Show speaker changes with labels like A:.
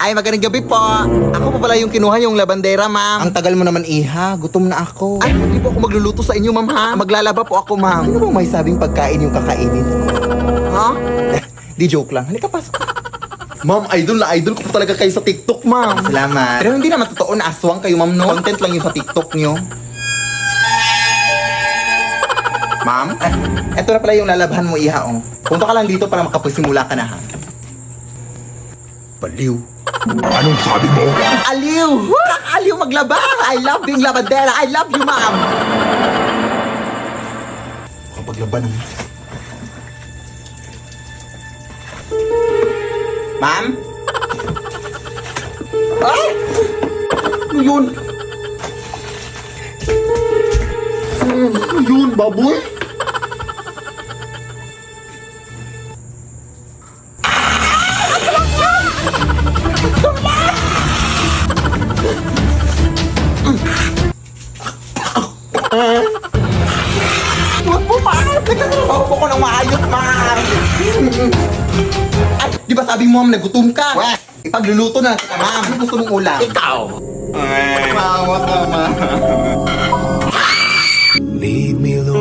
A: Ay, magandang gabi po. Ako pa pala yung kinuha yung labandera, ma'am.
B: Ang tagal mo naman, Iha. Gutom na ako.
A: Ay, hindi po ako magluluto sa inyo, ma'am, ha? Maglalaba po ako, ma'am.
B: Ano bang may sabing pagkain yung kakainin ko?
A: Ha?
B: Di joke lang. Halika, pasok.
A: Ma'am, idol na idol ko po talaga kayo sa TikTok, ma'am.
B: Salamat.
A: Pero hindi naman totoo na aswang kayo, ma'am, no? Content lang yung sa TikTok nyo. Ma'am?
B: Eto na pala yung lalabahan mo, Iha, oh.
A: Punta ka lang dito para makapasimula ka na, ha?
B: Baliw.
C: Anong sabi mo?
A: Aliw! Aliw maglaba! I love being labandera! I love you, ma'am!
B: Kapaglaban ng...
A: Ma'am? Ay! Ano yun? Ano yun, baboy? Huwag mo, ma'am! Nagkakaroon ko ng maayos, ma'am! Ay, di ba sabi mo, ma'am, nagutom ka?
B: Weh!
A: Ipagluluto na kita, ma'am. Ano gusto mong ulam?
C: Ikaw!
A: Mawa ka, ma'am.
C: Leave me alone.